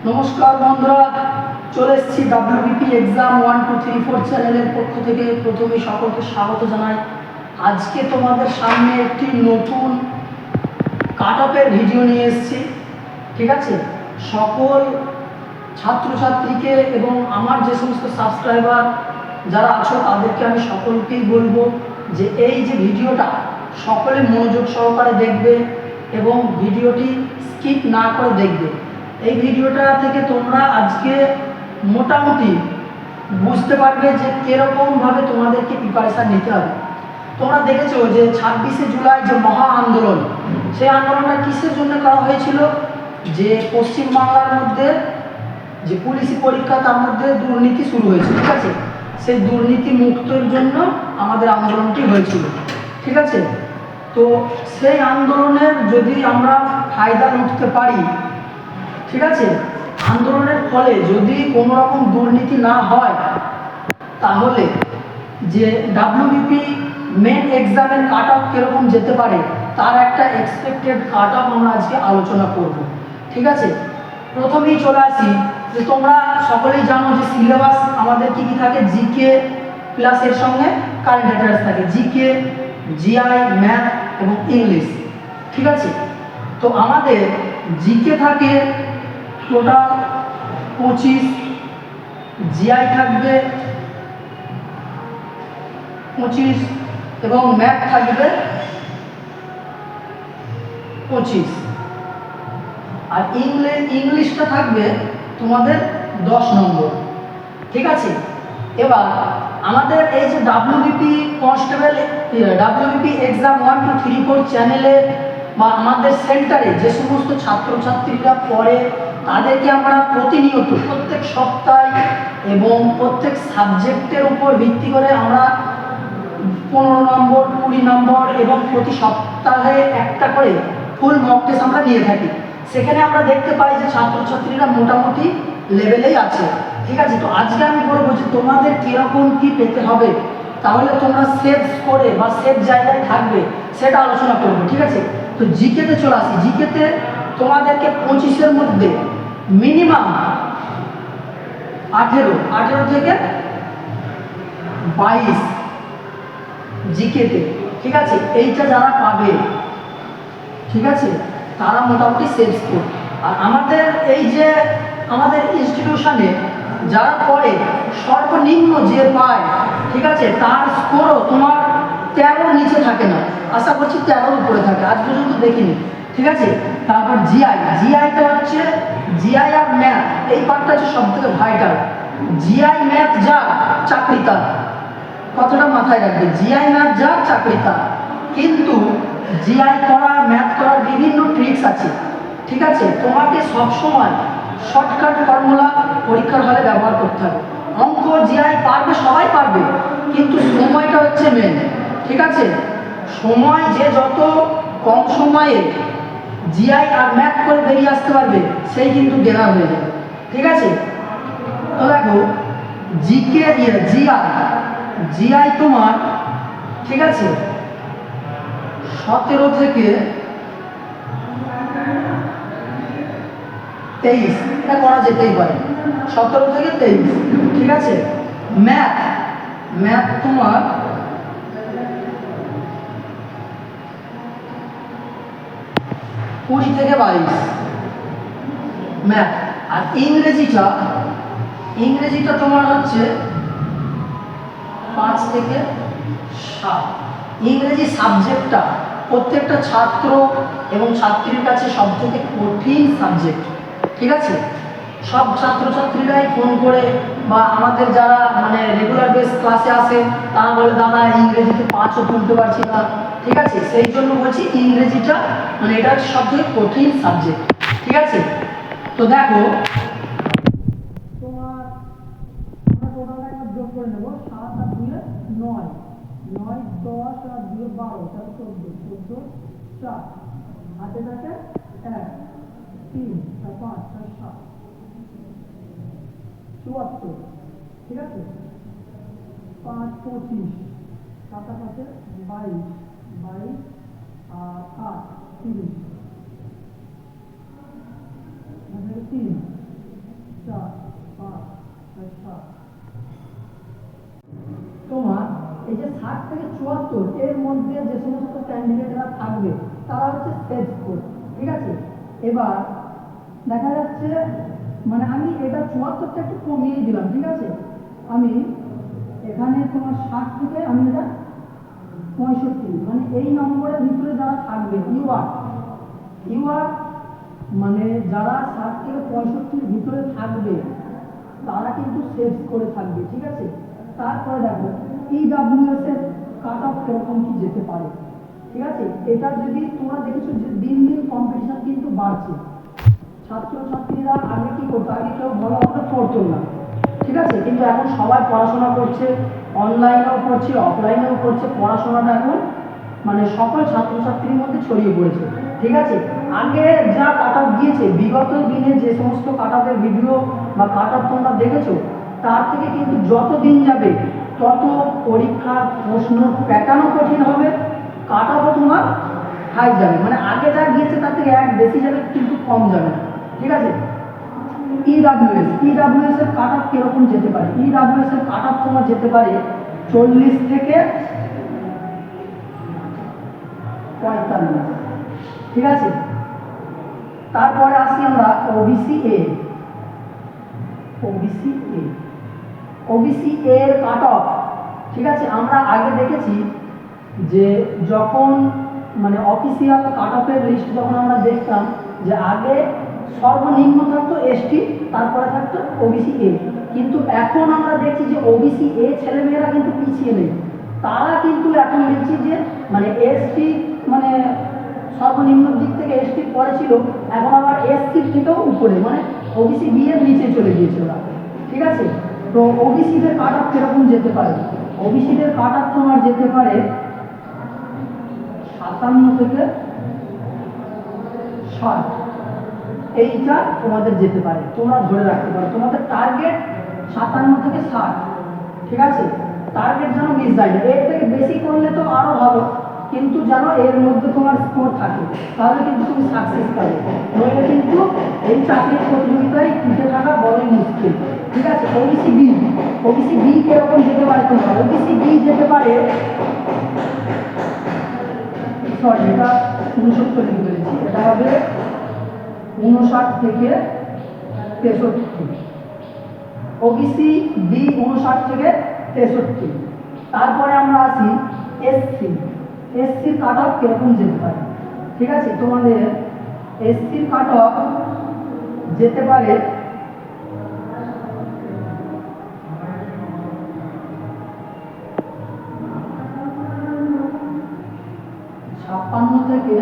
নমস্কার বন্ধুরা, চলে এসেছি ডাব্লিউবিপি এক্সাম 1 2 3 4 চ্যানেলের পক্ষ থেকে। প্রথমে সকলকে স্বাগত জানাই। আজকে তোমাদের সামনে একটি নতুন কাট অফের ভিডিও নিয়ে এসেছি। ঠিক আছে, সকল ছাত্রছাত্রীকে এবং আমার যে সমস্ত সাবস্ক্রাইবার যারা আছো তাদেরকে আমি সকলকেই বলবো যে এই যে ভিডিওটা সকলে মনোযোগ সহকারে দেখবে এবং ভিডিওটি স্কিপ না করে দেখবে। এই ভিডিওটা থেকে তোমরা আজকে মোটামুটি বুঝতে পারবে যে কীরকমভাবে তোমাদেরকে প্রিপারেশান নিতে হবে। তোমরা দেখেছো যে 26শে জুলাই যে মহা আন্দোলন, সেই আন্দোলনটা কিসের জন্য করা হয়েছিল? যে পশ্চিমবাংলার মধ্যে যে পুলিশি পরীক্ষা, তার মধ্যে দুর্নীতি শুরু হয়েছে। ঠিক আছে, সেই দুর্নীতি মুক্তের জন্য আমাদের আন্দোলনটি হয়েছিল। ঠিক আছে, তো সেই আন্দোলনের যদি আমরা ফায়দা উঠতে পারি, ঠিক আছে, আন্দোলনের ফলে যদি কোনো রকম দুর্নীতি না হয়, তাহলে যে ডাব্লিউবিপি মেন এক্সামের কাট অফ কীরকম যেতে পারে তার একটা এক্সপেক্টেড কাট অফ আমরা আজকে আলোচনা করব। ঠিক আছে, প্রথমেই চলে আসি যে তোমরা সকলেই জানো যে সিলেবাস আমাদের কী কী থাকে। জিকে প্লাস এর সঙ্গে কারেন্ট অ্যাফেয়ার্স থাকে, জিকে, জিআই, ম্যাথ এবং ইংলিশ। ঠিক আছে, তো আমাদের জিকে থাকে টোটাল 25, জিআই থাকবে 25 এবং ম্যাথ থাকবে 25, আর ইংলিশটা থাকবে তোমাদের 10 নম্বর। ঠিক আছে, এবার আমাদের এই যে ডাব্লিউবিপি কনস্টেবল ডাব্লিউবিপি এক্সাম 1 2 3 4 চ্যানেলে বা আমাদের সেন্টারে যে সমস্ত ছাত্রছাত্রীরা পড়ে তাদেরকে আমরা প্রতিনিয়ত প্রত্যেক সপ্তাহে এবং প্রত্যেক সাবজেক্টের উপর ভিত্তি করে আমরা 15 নম্বর, 20 নম্বর এবং প্রতি সপ্তাহে একটা করে ফুল মক টেস্ট আমরা নিয়ে থাকি। সেখানে আমরা দেখতে পাই যে ছাত্রছাত্রীরা মোটামুটি লেভেলেই আছে। ঠিক আছে, তো আজকে আমি বলবো যে তোমাদের কীরকম কী পেতে হবে, তাহলে তোমরা সেফ স্কোরে বা সেফ জায়গায় থাকবে সেটা আলোচনা করবো। ঠিক আছে, তো জিকেতে চলে আসি। জিকেতে তোমাদেরকে 25-এর মধ্যে মিনিমাম 18 থেকে 22 জিকেতে। ঠিক আছে, এইটা যারা পাবে, ঠিক আছে, তারা মোটামুটি সেফ স্কোর। আর আমাদের এই যে আমাদের ইনস্টিটিউশনে যারা পড়ে সর্বনিম্ন যে পায়, ঠিক আছে, তার স্কোরও তোমার 13-র নিচে থাকে না, আশা করছি 13-র উপরে থাকে, আজ পর্যন্ত দেখিনি। ঠিক আছে, তারপর জিআইটা হচ্ছে জিআই আর ম্যাথ, এই পার্টটা হচ্ছে সব থেকে ভাইটাল। জিআই ম্যাথ যা চাকরি তার, কথাটা মাথায় রাখবে, জিআই ম্যাথ যা চাকরি তার। কিন্তু জিআই করা, ম্যাথ করার বিভিন্ন ট্রিক্স আছে। ঠিক আছে, তোমাকে সবসময় শর্টকাট ফর্মুলা পরীক্ষার হলে ব্যবহার করতে হবে। অঙ্ক জিআই পারবে, সবাই পারবে, কিন্তু সময়টা হচ্ছে মেন। ঠিক আছে, সময় যে যত কম সময়ে জিআই আর ম্যাথ করে বেরিয়ে আসতে পারবে সেই কিন্তু গেনার হয়ে যাবে। ঠিক আছে, তো দেখো জিকে জিআই তোমার, ঠিক আছে, 17 থেকে 23 এটা করা যেতেই পারে, 17 থেকে 23। ঠিক আছে, ম্যাথ তোমার 20 থেকে 22 ম্যাথ। আর ইংরেজিটা তোমার হচ্ছে 5 থেকে 7। ইংরেজি সাবজেক্টটা প্রত্যেকটা ছাত্র এবং ছাত্রীর কাছে সব থেকে কঠিন সাবজেক্ট। ঠিক আছে, সব ছাত্রছাত্রীরাই ফোন করে বা আমাদের যারা মানে রেগুলার বেস ক্লাসে আসে তারা বলে দাদা ইংরেজিতে 5ও তুলতে পারছি না। ঠিক আছে, সেই জন্য বলছি ইংরেজিটা মানে এটা হচ্ছে সব থেকে কঠিন সাবজেক্ট। ঠিক আছে, তো দেখো তোমার আমরা টোটালটা একবার যোগ করে নেবো। 7 আর 2 9, 9 10 আর 2 12, তাহলে 14 4 হাতে থাকে 1 3 আর 5 আর 7 74। ঠিক আছে, 5 25 7 আর 5 22 22 আর 8 30 3 60 থেকে 74 এর মধ্যে যে সমস্ত ক্যান্ডিডেটরা থাকবে তারা হচ্ছে সেভ স্কোর। ঠিক আছে, এবার দেখা যাচ্ছে মানে আমি এটা 74টা একটু কমিয়ে দিলাম। ঠিক আছে, আমি এখানে তোমার 60 থেকে আমি এটা 65, মানে এই নম্বরের ভিতরে যারা থাকবে ইউআর মানে যারা 60 থেকে 65-র ভিতরে থাকবে তারা কিন্তু সেভ করে থাকবে। ঠিক আছে, তারপরে দেখো ইডব্লিউএস এর কাট অফ কিরকম কি যেতে পারে। ঠিক আছে, এটা যদি তোমরা দেখেছো যে দিন দিন কম্পিটিশন কিন্তু বাড়ছে। ছাত্রছাত্রীরা আগে কি করতো, আগে কেউ ভালোভাবে পড়তো না। ঠিক আছে, কিন্তু এখন সবাই পড়াশোনা করছে, অনলাইনেও পড়ছে অফলাইনেও পড়ছে, পড়াশোনাটা এখন মানে সকল ছাত্রছাত্রীর মধ্যে ছড়িয়ে পড়েছে। ঠিক আছে, আগে যা কাট অফ দিয়েছে বিগত দিনে যে সমস্ত কাট অফের ভিডিও বা কাট অফ তোমরা দেখেছো তার থেকে কিন্তু যত দিন যাবে তত পরীক্ষার প্রশ্ন প্যাটার্নও কঠিন হবে, কাট অফও তোমার হাই যাবে, মানে আগে যা গিয়েছে তার থেকে এক বেশি যাবে কিন্তু কম যাবে না। ঠিক আছে, ইডব্লিউএস এর কাট অফ কিরকম যেতে পারে, ইডব্লিউএস এর কাট অফ তোমার যেতে পারে 40 থেকে 45। ঠিক আছে, তারপরে আসি আমরা ওবিসি এর কাট অফ। ঠিক আছে, আমরা আগে দেখেছি যে যখন মানে অফিসিয়াল কাট অফের লিস্ট যখন আমরা দেখতাম যে আগে সর্বনিম্ন থাকতো এসটি, তারপরে থাকতো ওবিসি এ, কিন্তু এখন আমরা দেখছি যে ওবিসি এ ছেলেমেয়েরা কিন্তু পিছিয়ে নেই, তারা কিন্তু এখন দেখছি যে মানে এসটি মানে সর্বনিম্ন দিক থেকে এসটি পরে ছিল, এখন আবার এসসির থেকেও উপরে মানে ওবিসি বি এর নিচে চলে গিয়েছে ওরা। ঠিক আছে, তো ওবিসিদের কাট অফ কিরকম যেতে পারে, ওবিসিদের কাট অফ তোমার যেতে পারে 57 থেকে 60, এইটা তোমাদের যেতে পারে, তোমরা ধরে রাখতে পারো তোমাদের টার্গেট 57 থেকে 60। ঠিক আছে, টার্গেট যেন মিস যায় না, এর থেকে বেশি করলে তো আরো ভালো, কিন্তু যেন এর মধ্যে তোমার স্কোর থাকে, তাহলে কিন্তু তুমি সাকসেস পাবে, নইলে কিন্তু এই চাকরির প্রতিযোগিতায় টিকে থাকা বড়ই মুশকিল। ঠিক আছে, ওবিসি বি কিরকম যেতে পারে, তোমার ওবিসি বি যেতে পারে, সরি এটা 69 লিখে বলেছি, এটা হবে 59 থেকে 63। ওবিসি বি 59 থেকে 63। তারপরে আমরা আসি এসসির কাট অফ কিরকম যেতে পারে। ঠিক আছে, তোমাদের এসসির কাট অফ যেতে পারে 56 থেকে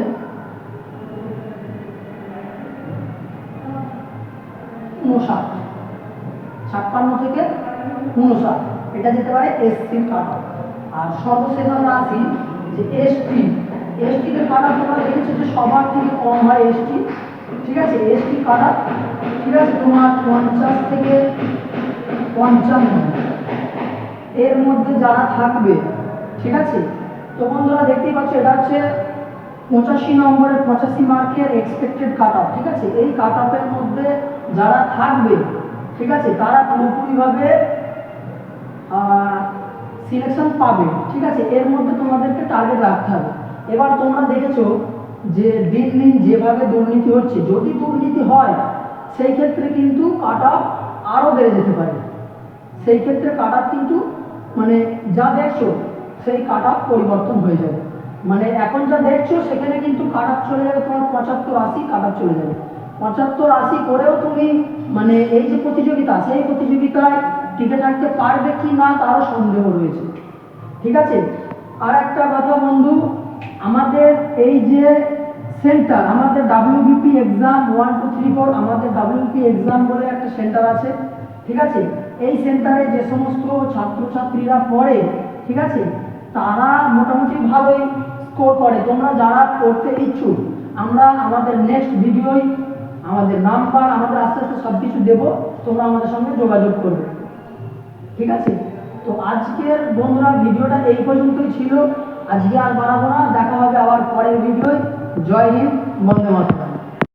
59, 56 থেকে 59 এটা যেতে পারে এসসির কাট অফ। আর সর্বশেষ আমরা আসি যে এসটির কাট অফ তোমরা দেখেছো যে সবার থেকে কম হয় এসটি। ঠিক আছে, এসটি কাট অফ ঠিক আছে তোমার 50 থেকে 55 এর মধ্যে যারা থাকবে। ঠিক আছে, তো বন্ধুরা দেখতেই পাচ্ছ এটা হচ্ছে 85 নম্বরের 85 মার্কের এক্সপেক্টেড কাট অফ। ঠিক আছে, এই কাট অফের মধ্যে যারা থাকবে ঠিক আছে তারা পুরোপুরিভাবে সিলেকশন পাবে। ঠিক আছে, এর মধ্যে তোমাদেরকে টার্গেট রাখতে হবে। এবার তোমরা দেখেছো যে দিন দিন যেভাবে দুর্নীতি হচ্ছে, যদি দুর্নীতি হয় সেই ক্ষেত্রে কিন্তু কাট অফ আরও বেড়ে যেতে পারে, সেই ক্ষেত্রে কাট অফ কিন্তু মানে যা দেখছো সেই কাট অফ পরিবর্তন হয়ে যাবে, মানে এখন যা দেখছো সেখানে কিন্তু কাট অফ চলে যাবে তোমার 75-80 কাট অফ চলে যাবে। 75-80 করেও তুমি মানে এই যে প্রতিযোগিতা সেই প্রতিযোগিতায় টিকে থাকতে পারবে কি না তারও সন্দেহ রয়েছে। ঠিক আছে, আর একটা কথা বন্ধু, আমাদের এই যে সেন্টার আমাদের ডাব্লিউবিপি এক্সাম 1 2 3 4 আমাদের ডাব্লিউবিপি এক্সাম বলে একটা সেন্টার আছে। ঠিক আছে, এই সেন্টারে যে সমস্ত ছাত্রছাত্রীরা পড়ে ঠিক আছে তারা মোটামুটি ভালোই স্কোর করে। তোমরা যারা পড়তে ইচ্ছুক আমরা আমাদের নেক্সট ভিডিওয় আমাদের নাম্বার আমাদের আস্তে আস্তে সব কিছু দেবো, তোমরা আমাদের সঙ্গে যোগাযোগ করবে। ঠিক আছে, তো আজকের বন্ধুরা ভিডিওটা এই পর্যন্তই ছিল, আজকে আর বাড়াবো না, দেখা হবে আবার পরের ভিডিওয়। জয় হিন্দ, বন্দে মাতরম।